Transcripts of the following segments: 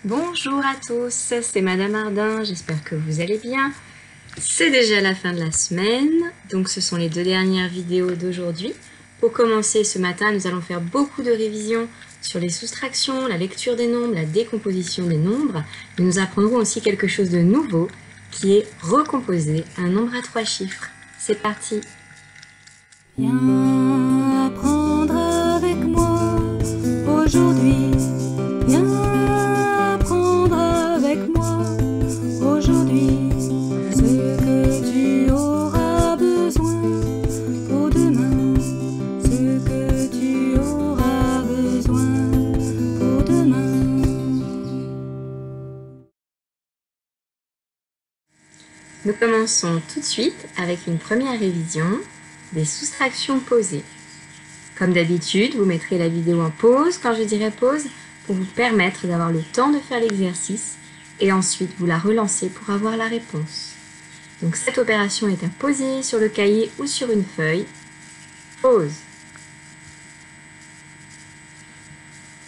Bonjour à tous, c'est Madame Ardin, j'espère que vous allez bien. C'est déjà la fin de la semaine, donc ce sont les deux dernières vidéos d'aujourd'hui. Pour commencer, ce matin, nous allons faire beaucoup de révisions sur les soustractions, la lecture des nombres, la décomposition des nombres. Mais nous apprendrons aussi quelque chose de nouveau, qui est recomposer un nombre à 3 chiffres. C'est parti! Viens apprendre avec moi aujourd'hui. Viens apprendre avec moi aujourd'hui ce que tu auras besoin pour demain. Ce que tu auras besoin pour demain. Nous commençons tout de suite avec une première révision des soustractions posées. Comme d'habitude, vous mettrez la vidéo en pause quand je dirai pause pour vous permettre d'avoir le temps de faire l'exercice et ensuite vous la relancez pour avoir la réponse. Donc cette opération est à poser sur le cahier ou sur une feuille. Pause.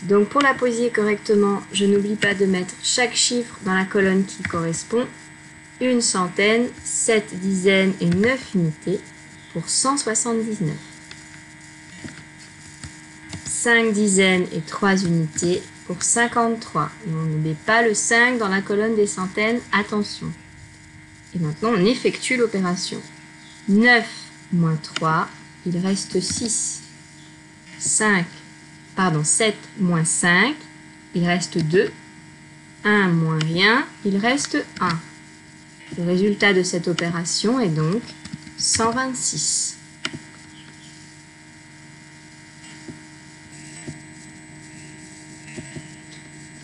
Donc pour la poser correctement, je n'oublie pas de mettre chaque chiffre dans la colonne qui correspond. Une centaine, 7 dizaines et 9 unités pour 179. 5 dizaines et 3 unités pour 53. Et on ne met pas le 5 dans la colonne des centaines, attention. Et maintenant on effectue l'opération. 9 moins 3, il reste 6. 7 moins 5, il reste 2. 1 moins rien, il reste 1. Le résultat de cette opération est donc 126.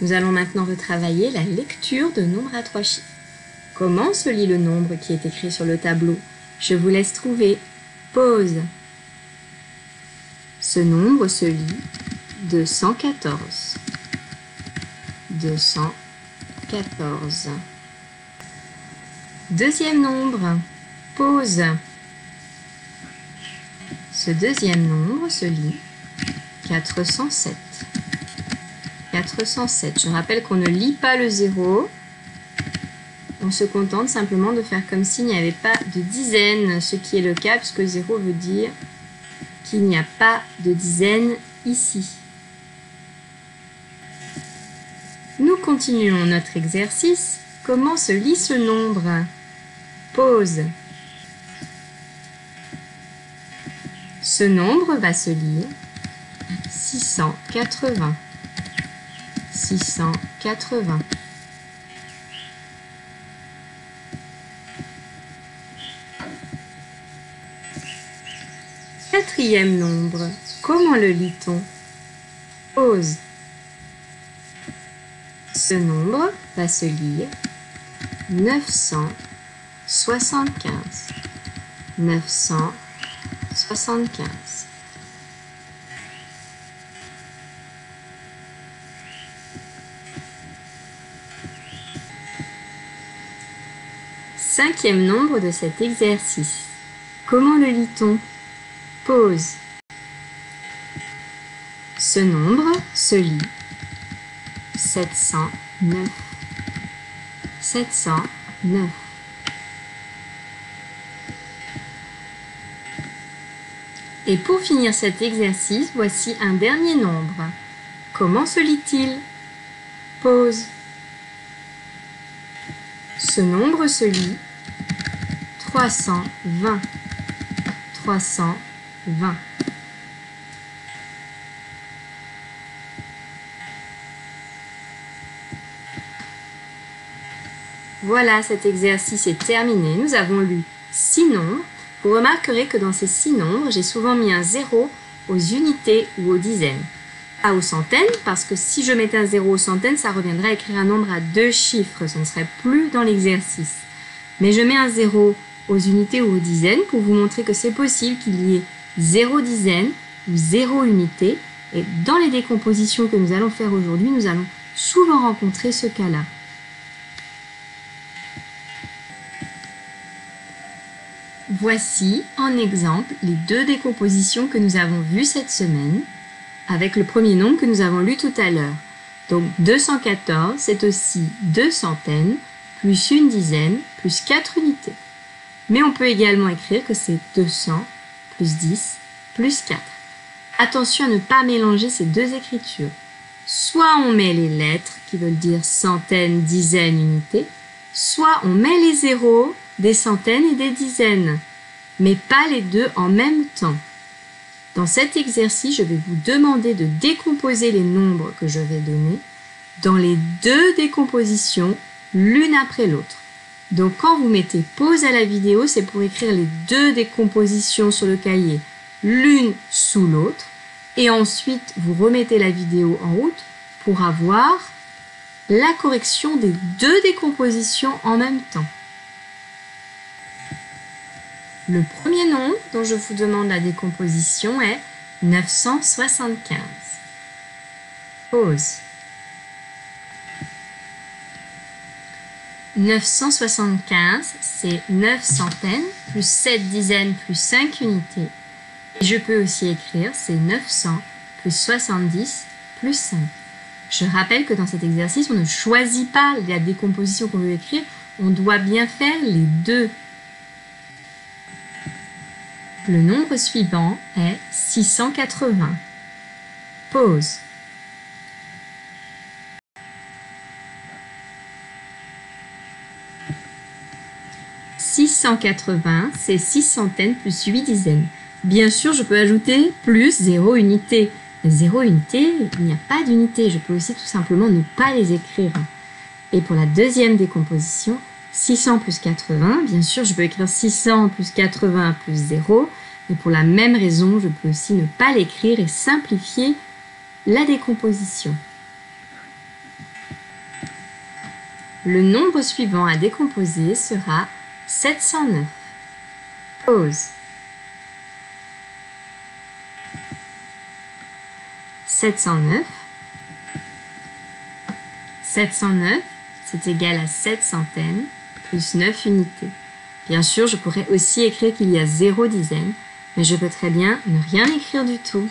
Nous allons maintenant retravailler la lecture de nombres à 3 chiffres. Comment se lit le nombre qui est écrit sur le tableau? Je vous laisse trouver. Pause. Ce nombre se lit 214. 214. Deuxième nombre. Pause. Ce deuxième nombre se lit 407. 407. Je rappelle qu'on ne lit pas le 0. On se contente simplement de faire comme s'il n'y avait pas de dizaines, ce qui est le cas puisque 0 veut dire qu'il n'y a pas de dizaines ici. Nous continuons notre exercice. Comment se lit ce nombre? Pause. Ce nombre va se lire 680. 680. Quatrième nombre, comment le lit-on? Pause. Ce nombre va se lire 975. 975. Cinquième nombre de cet exercice. Comment le lit-on? Pause. Ce nombre se lit 709. 709. Et pour finir cet exercice, voici un dernier nombre. Comment se lit-il? Pause. Ce nombre se lit 320. 320. Voilà, cet exercice est terminé. Nous avons lu 6 nombres. Vous remarquerez que dans ces 6 nombres, j'ai souvent mis un 0 aux unités ou aux dizaines. Pas aux centaines, parce que si je mettais un 0 aux centaines, ça reviendrait à écrire un nombre à 2 chiffres. Ce ne serait plus dans l'exercice. Mais je mets un 0 aux unités ou aux dizaines pour vous montrer que c'est possible qu'il y ait 0 dizaine ou 0 unité. Et dans les décompositions que nous allons faire aujourd'hui, nous allons souvent rencontrer ce cas-là. Voici en exemple les deux décompositions que nous avons vues cette semaine avec le premier nombre que nous avons lu tout à l'heure. Donc 214, c'est aussi 2 centaines, plus une dizaine, plus 4 unités. Mais on peut également écrire que c'est 200, plus 10, plus 4. Attention à ne pas mélanger ces deux écritures. Soit on met les lettres qui veulent dire centaines, dizaines, unités, soit on met les zéros des centaines et des dizaines, mais pas les deux en même temps. Dans cet exercice, je vais vous demander de décomposer les nombres que je vais donner dans les deux décompositions, l'une après l'autre. Donc quand vous mettez pause à la vidéo, c'est pour écrire les deux décompositions sur le cahier, l'une sous l'autre, et ensuite vous remettez la vidéo en route pour avoir la correction des deux décompositions en même temps. Le premier nombre dont je vous demande la décomposition est 975. Pause. 975, c'est 9 centaines, plus 7 dizaines, plus 5 unités. Et je peux aussi écrire, c'est 900, plus 70, plus 5. Je rappelle que dans cet exercice, on ne choisit pas la décomposition qu'on veut écrire, on doit bien faire les deux. Le nombre suivant est 680. Pause. « 680, c'est 6 centaines plus 8 dizaines. Bien sûr, je peux ajouter plus 0 unité. 0 unité, il n'y a pas d'unité. Je peux aussi tout simplement ne pas les écrire. Et pour la deuxième décomposition, 600 plus 80, bien sûr, je peux écrire 600 plus 80 plus 0. Et pour la même raison, je peux aussi ne pas l'écrire et simplifier la décomposition. Le nombre suivant à décomposer sera 709. Pause. 709. 709, c'est égal à 7 centaines plus 9 unités. Bien sûr, je pourrais aussi écrire qu'il y a 0 dizaine, mais je peux très bien ne rien écrire du tout.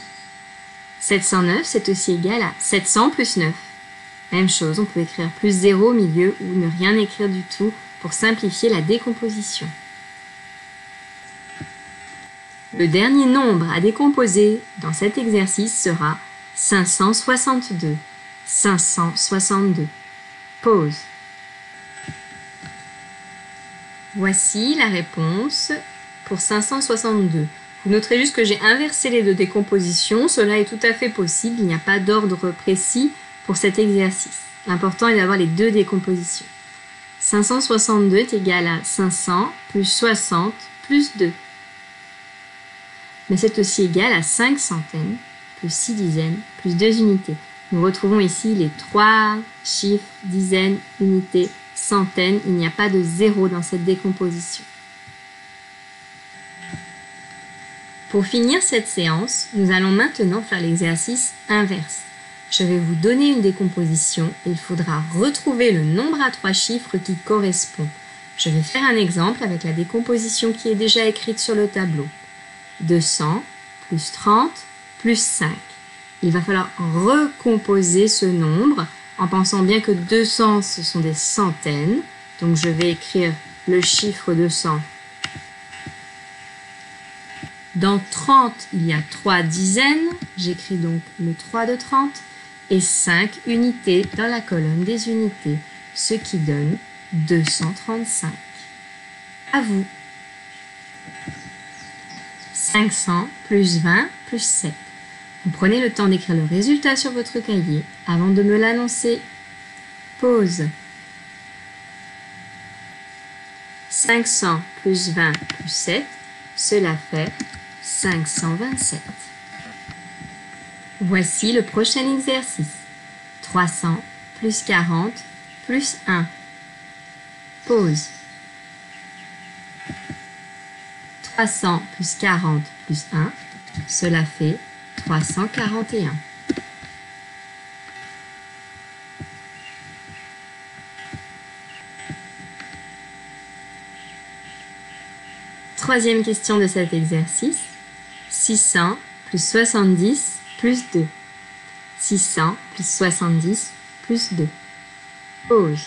709, c'est aussi égal à 700 plus 9. Même chose, on peut écrire plus 0 au milieu ou ne rien écrire du tout pour simplifier la décomposition. Le dernier nombre à décomposer dans cet exercice sera 562. 562. Pause. Voici la réponse pour 562. Vous noterez juste que j'ai inversé les deux décompositions. Cela est tout à fait possible. Il n'y a pas d'ordre précis pour cet exercice. L'important est d'avoir les deux décompositions. 562 est égal à 500 plus 60 plus 2. Mais c'est aussi égal à 5 centaines plus 6 dizaines plus 2 unités. Nous retrouvons ici les trois chiffres, dizaines, unités, centaines. Il n'y a pas de zéro dans cette décomposition. Pour finir cette séance, nous allons maintenant faire l'exercice inverse. Je vais vous donner une décomposition et il faudra retrouver le nombre à 3 chiffres qui correspond. Je vais faire un exemple avec la décomposition qui est déjà écrite sur le tableau. 200 plus 30 plus 5. Il va falloir recomposer ce nombre en pensant bien que 200 ce sont des centaines. Donc je vais écrire le chiffre 200. Dans 30, il y a 3 dizaines. J'écris donc le 3 de 30 et 5 unités dans la colonne des unités, ce qui donne 235. À vous. 500 plus 20 plus 7. Vous prenez le temps d'écrire le résultat sur votre cahier avant de me l'annoncer. Pause. 500 plus 20 plus 7, cela fait 527. Voici le prochain exercice. 300 plus 40 plus 1. Pause. 300 plus 40 plus 1, cela fait 341. Troisième question de cet exercice. 600 plus 70 plus 2. 600 plus 70 plus 2. Pause.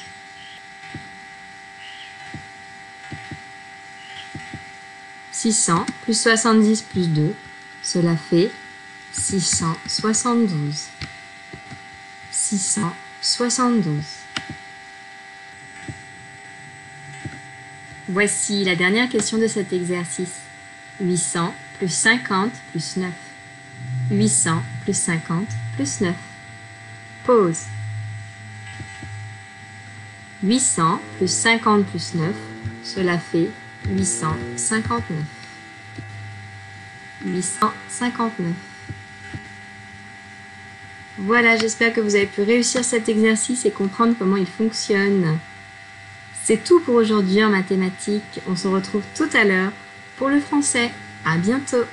« 600 plus 70 plus 2, cela fait 672. 672. Voici la dernière question de cet exercice. 800 plus 50 plus 9. 800 plus 50 plus 9. Pause. 800 plus 50 plus 9, cela fait 859. 859. Voilà, j'espère que vous avez pu réussir cet exercice et comprendre comment il fonctionne. C'est tout pour aujourd'hui en mathématiques. On se retrouve tout à l'heure pour le français. À bientôt!